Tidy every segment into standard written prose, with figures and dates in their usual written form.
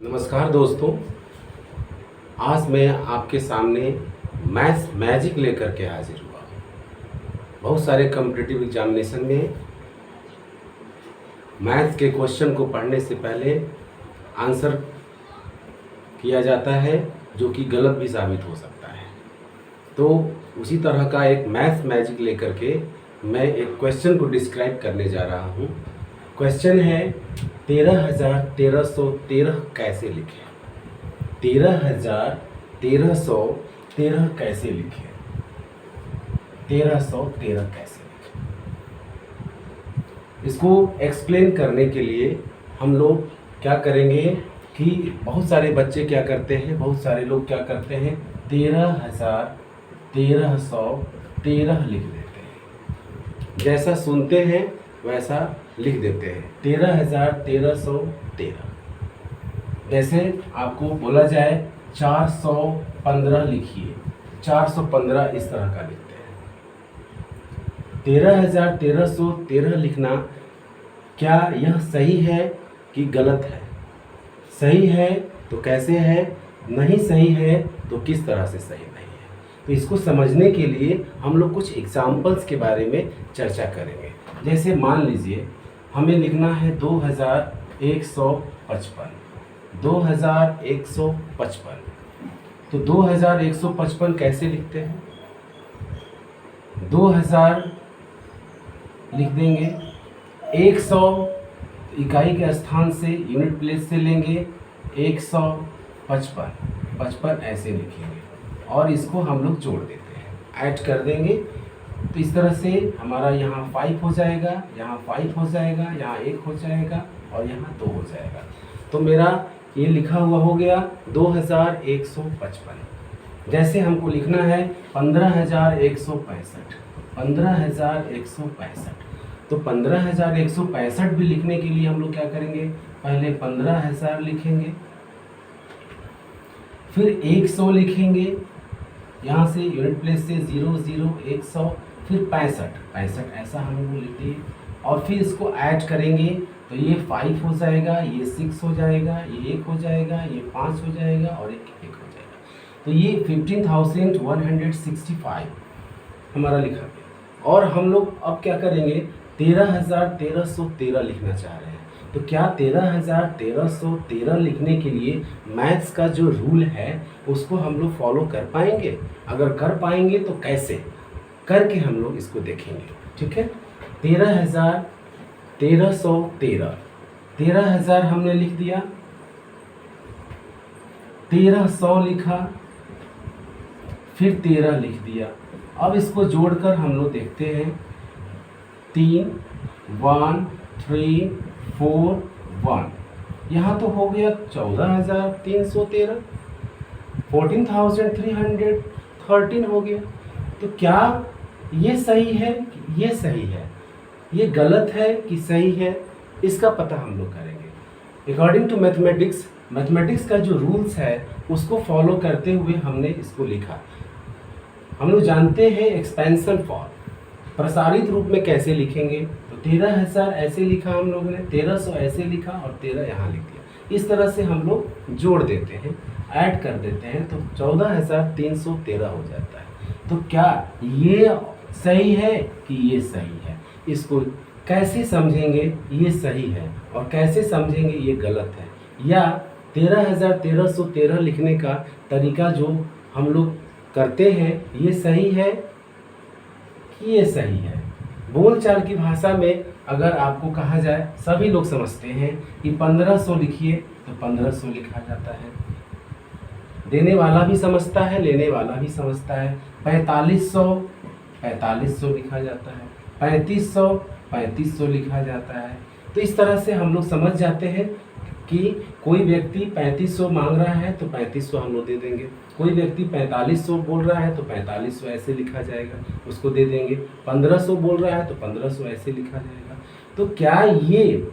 नमस्कार दोस्तों, आज मैं आपके सामने मैथ्स मैजिक लेकर के हाजिर हुआ। बहुत सारे कॉम्पिटिटिव एग्जामिनेशन में मैथ्स के क्वेश्चन को पढ़ने से पहले आंसर किया जाता है, जो कि गलत भी साबित हो सकता है। तो उसी तरह का एक मैथ्स मैजिक लेकर के मैं एक क्वेश्चन को डिस्क्राइब करने जा रहा हूँ। क्वेश्चन है 13,1313 कैसे लिखें। 13,1313 कैसे लिखें। 1313 कैसे लिखें। इसको एक्सप्लेन करने के लिए हम लोग क्या करेंगे कि बहुत सारे बच्चे क्या करते हैं, बहुत सारे लोग क्या करते हैं, 13,1313 लिख देते हैं। जैसा सुनते हैं वैसा लिख देते हैं, 13,1313। जैसे आपको बोला जाए 415 लिखिए, 415 इस तरह का लिखते हैं। 13,1313 लिखना क्या यह सही है कि गलत है? सही है तो कैसे है, नहीं सही है तो किस तरह से सही नहीं है। तो इसको समझने के लिए हम लोग कुछ एग्जाम्पल्स के बारे में चर्चा करेंगे। जैसे मान लीजिए हमें लिखना है 2155। 2155 तो 2155 कैसे लिखते हैं? 2000 लिख देंगे, 100 इकाई के स्थान से यूनिट प्लेस से लेंगे, 155 ऐसे लिखेंगे और इसको हम लोग जोड़ देते हैं, ऐड कर देंगे। तो इस तरह से हमारा यहाँ 5 हो जाएगा, यहाँ 5 हो जाएगा, यहाँ 1 हो जाएगा और यहाँ 2 हो जाएगा। तो मेरा ये लिखा हुआ हो गया 2155। जैसे हमको लिखना है 15,165। 15,165 तो 15,165 भी लिखने के लिए हम लोग क्या करेंगे, पहले 15,000 लिखेंगे, फिर 100 लिखेंगे, यहाँ से यूनिट प्लेस से 0 0 100, फिर 65 ऐसा हम लोग लिखते हैं और फिर इसको ऐड करेंगे तो ये 5 हो जाएगा, ये 6 हो जाएगा, ये 1 हो जाएगा, ये 5 हो जाएगा और एक हो जाएगा। तो ये 15,165 हमारा लिखा गया। और हम लोग अब क्या करेंगे, 13,1313 लिखना चाह रहे हैं। तो क्या 13,1313 लिखने के लिए मैथ्स का जो रूल है उसको हम लोग फॉलो कर पाएंगे? अगर कर पाएंगे तो कैसे करके हम लोग इसको देखेंगे। ठीक है, 13,1313 13,000 हमने लिख दिया, 1300 लिखा, फिर 13 लिख दिया। अब इसको जोड़कर हम लोग देखते हैं, 3 1 3 4 1, यहाँ तो हो गया 14,313, 14,313 हो गया। तो क्या ये सही है कि ये सही है, ये गलत है कि सही है, इसका पता हम लोग करेंगे। अकॉर्डिंग टू मैथमेटिक्स का जो रूल्स है उसको फॉलो करते हुए हमने इसको लिखा। हम लोग जानते हैं एक्सपेंशन फॉर्म, प्रसारित रूप में कैसे लिखेंगे। तो 13,000 ऐसे लिखा हम लोगों ने, 1300 ऐसे लिखा और 13 यहाँ लिख दिया। इस तरह से हम लोग जोड़ देते हैं, ऐड कर देते हैं तो 14,313 हो जाता है। तो क्या ये सही है कि ये सही है? इसको कैसे समझेंगे ये सही है और कैसे समझेंगे ये गलत है? या 13,1313 लिखने का तरीका जो हम लोग करते हैं ये सही है कि ये सही है? बोलचाल की भाषा में अगर आपको कहा जाए, सभी लोग समझते हैं कि 1500 लिखिए तो 1500 लिखा जाता है। देने वाला भी समझता है, लेने वाला भी समझता है। 4500 लिखा जाता है, 3500 लिखा जाता है। तो इस तरह से हम लोग समझ जाते हैं कि कोई व्यक्ति 3500 मांग रहा है तो 3500 हम लोग दे देंगे, कोई व्यक्ति 4500 बोल रहा है तो 4500 ऐसे लिखा जाएगा, उसको दे देंगे। 1500 बोल रहा है तो 1500 ऐसे लिखा जाएगा। तो क्या ये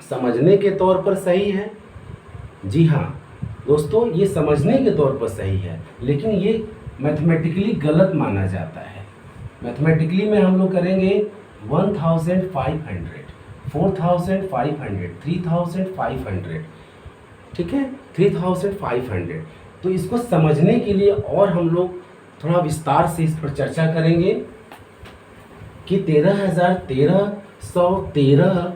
समझने के तौर पर सही है? जी हाँ दोस्तों, ये समझने के तौर पर सही है, लेकिन ये मैथमेटिकली गलत माना जाता है। मैथमेटिकली में हम लोग करेंगे 1500, 4,500, 3,500, ठीक है, 3500। तो इसको समझने के लिए और हम लोग थोड़ा विस्तार से इस पर चर्चा करेंगे कि 13,1313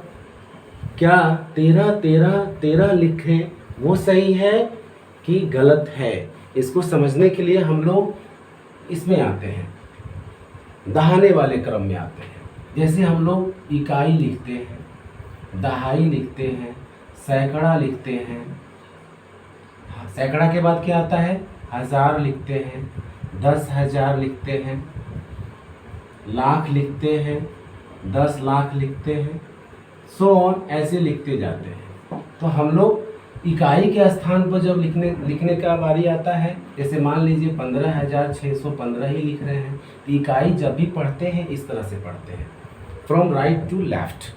क्या 13,13,13 लिखें वो सही है कि गलत है। इसको समझने के लिए हम लोग इसमें आते हैं, दहाने वाले क्रम में आते हैं। जैसे हम लोग इकाई लिखते हैं, दहाई लिखते हैं, सैकड़ा लिखते हैं। सैकड़ा के बाद क्या आता है, हजार लिखते हैं, 10,000 लिखते हैं, लाख लिखते हैं, 10 लाख लिखते हैं, सो ऑन ऐसे लिखते जाते हैं। तो हम लोग इकाई के स्थान पर जब लिखने का बारी आता है, जैसे मान लीजिए 15,615 ही लिख रहे हैं, तो इकाई जब भी पढ़ते हैं इस तरह से पढ़ते हैं, फ्रॉम राइट टू लेफ्ट,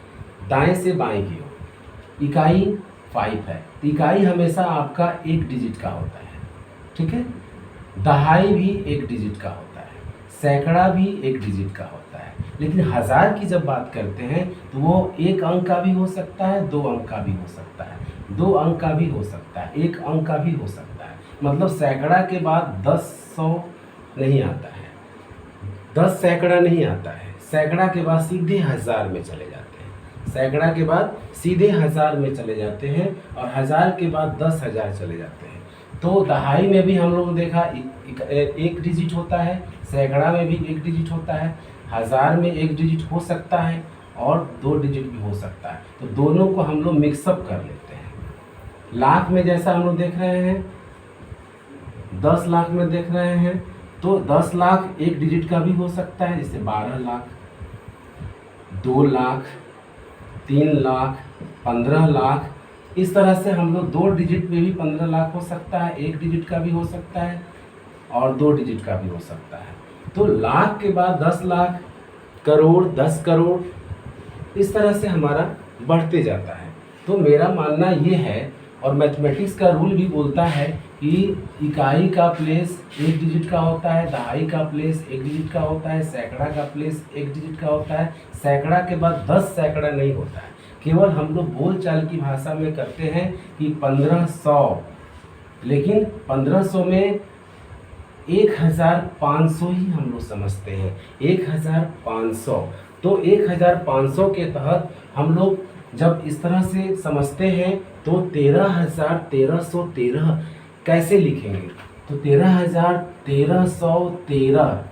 दाएं से बाएं की ओर। इकाई 5 है, तो इकाई हमेशा आपका 1 डिजिट का होता है, ठीक है। दहाई भी 1 डिजिट का होता है, सैकड़ा भी 1 डिजिट का होता है। लेकिन हजार की जब बात करते हैं तो वो 1 अंक का भी हो सकता है, 2 अंक का भी हो सकता है, 2 अंक का भी हो सकता है, 1 अंक का भी हो सकता है। मतलब सैकड़ा के बाद 10 100 नहीं आता है, 10 सैकड़ा नहीं आता है। सैकड़ा के बाद सीधे हजार में चले जाते हैं, सैकड़ा के बाद सीधे हजार में चले जाते हैं, और हजार के बाद 10,000 चले जाते हैं। तो दहाई में भी हम लोग देखा 1 डिजिट होता है, सैकड़ा में भी 1 डिजिट होता है, हजार में 1 डिजिट हो सकता है और 2 डिजिट भी हो सकता है। तो दोनों को हम लोग मिक्सअप कर लेते हैं। लाख में जैसा हम लोग देख रहे हैं, 10 लाख में देख रहे हैं, तो 10 लाख 1 डिजिट का भी हो सकता है, जैसे 12 लाख, 2 लाख, 3 लाख, 15 लाख। इस तरह से हम लोग 2 डिजिट में भी 15 लाख हो सकता है, 1 डिजिट का भी हो सकता है और 2 डिजिट का भी हो सकता है। तो लाख के बाद 10 लाख, करोड़, 10 करोड़, इस तरह से हमारा बढ़ते जाता है। तो मेरा मानना ये है, और मैथमेटिक्स का रूल भी बोलता है कि इकाई का प्लेस 1 डिजिट का होता है, दहाई का प्लेस 1 डिजिट का होता है, सैकड़ा का प्लेस 1 डिजिट का होता है। सैकड़ा के बाद 10 सैकड़ा नहीं होता है। केवल हम लोग बोलचाल की भाषा में करते हैं कि 1500, लेकिन 1500 में 1500 ही हम लोग समझते हैं, 1500। तो 1500 के तहत हम लोग जब इस तरह से समझते हैं तो 13,1313 कैसे लिखेंगे, तो 13,1313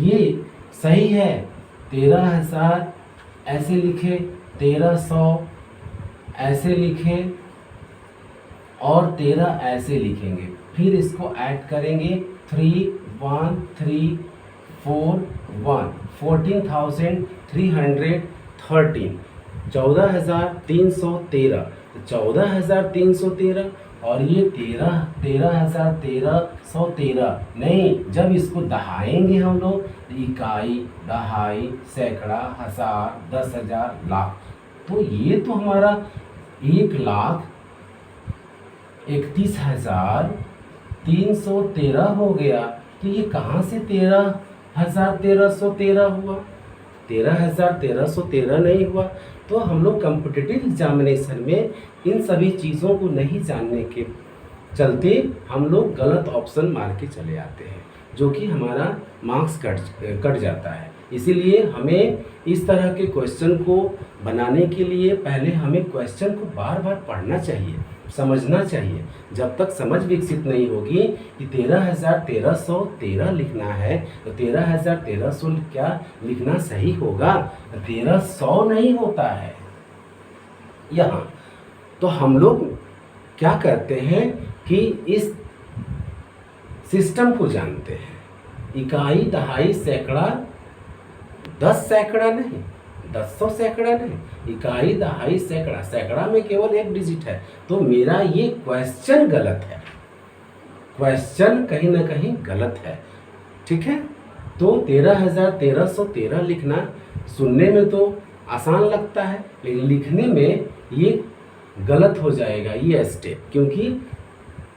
ये सही है। 13,000 ऐसे लिखे, 1300 ऐसे लिखे और 13 ऐसे लिखेंगे। फिर इसको ऐड करेंगे, 3 1 3 4 1, 14,313, 14,313, 14,313 और ये 13,1313 नहीं। जब इसको दहाएंगे हम लोग, इकाई, दहाई, सैकड़ा, हजार, 10,000, लाख, तो ये तो हमारा 1,31,313 हो गया। तो ये कहाँ से 13,1313 हुआ, 13,1313 नहीं हुआ। तो हम लोग कॉम्पिटिटिव एग्जामिनेशन में इन सभी चीज़ों को नहीं जानने के चलते हम लोग गलत ऑप्शन मार के चले आते हैं, जो कि हमारा मार्क्स कट जाता है। इसीलिए हमें इस तरह के क्वेश्चन को बनाने के लिए पहले हमें क्वेश्चन को बार बार पढ़ना चाहिए, समझना चाहिए। जब तक समझ विकसित नहीं होगी कि 13,1313 लिखना है, तो 13,1300 क्या लिखना सही होगा, 1300 नहीं होता है यहाँ। तो हम लोग क्या करते हैं कि इस सिस्टम को जानते हैं, इकाई, दहाई, सैकड़ा, 10 सैकड़ा नहीं, 10 सैकड़ा नहीं, इकाई, दहाई, सैकड़ा। सैकड़ा में केवल 1 डिजिट है। तो मेरा ये क्वेश्चन गलत है, क्वेश्चन कहीं ना कहीं गलत है, ठीक है। तो 13,1313 लिखना सुनने में तो आसान लगता है, लेकिन लिखने में ये गलत हो जाएगा ये स्टेप, क्योंकि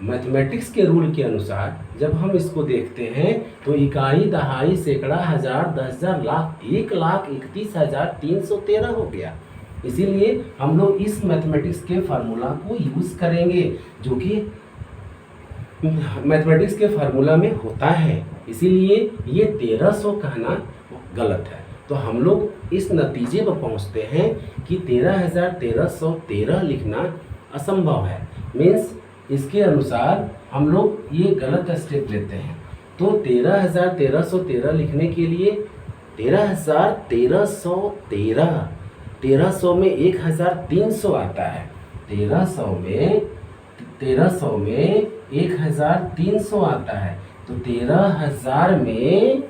मैथमेटिक्स के रूल के अनुसार जब हम इसको देखते हैं तो इकाई, दहाई, सैकड़ा, हजार, 10,000, लाख, 1,31,313 हो गया। इसीलिए हम लोग इस मैथमेटिक्स के फार्मूला को यूज़ करेंगे, जो कि मैथमेटिक्स के फार्मूला में होता है। इसीलिए ये 1300 कहना गलत है। तो हम लोग इस नतीजे पर पहुंचते हैं कि 13,1313 लिखना असंभव है। मीन्स इसके अनुसार हम लोग ये गलत स्टेप लेते हैं। तो 13,1313 लिखने के लिए 13,1313, 1300 में 1,300 आता है। 1300 में 1,300 आता है। तो 13,000 में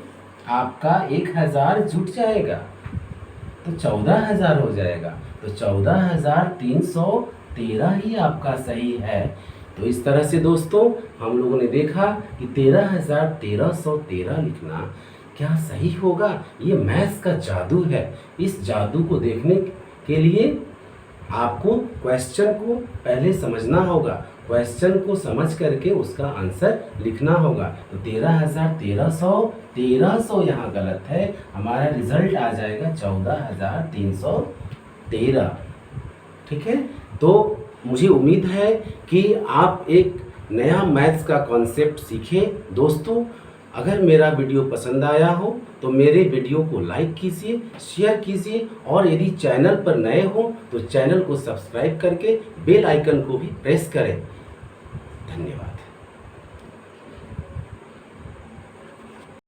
आपका 1,000 जुट जाएगा, तो 14,000 हो जाएगा। तो 14,313 ही आपका सही है। तो इस तरह से दोस्तों हम लोगों ने देखा कि 13,1313 लिखना क्या सही होगा। ये मैथ्स का जादू है। इस जादू को देखने के लिए आपको क्वेश्चन को पहले समझना होगा, क्वेश्चन को समझ करके उसका आंसर लिखना होगा। तो 13,1300 यहाँ गलत है, हमारा रिजल्ट आ जाएगा 14,313। ठीक है। तो मुझे उम्मीद है कि आप एक नया मैथ्स का कॉन्सेप्ट सीखें। दोस्तों, अगर मेरा वीडियो पसंद आया हो तो मेरे वीडियो को लाइक कीजिए, शेयर कीजिए, और यदि चैनल पर नए हो तो चैनल को सब्सक्राइब करके बेल आइकन को भी प्रेस करें। धन्यवाद।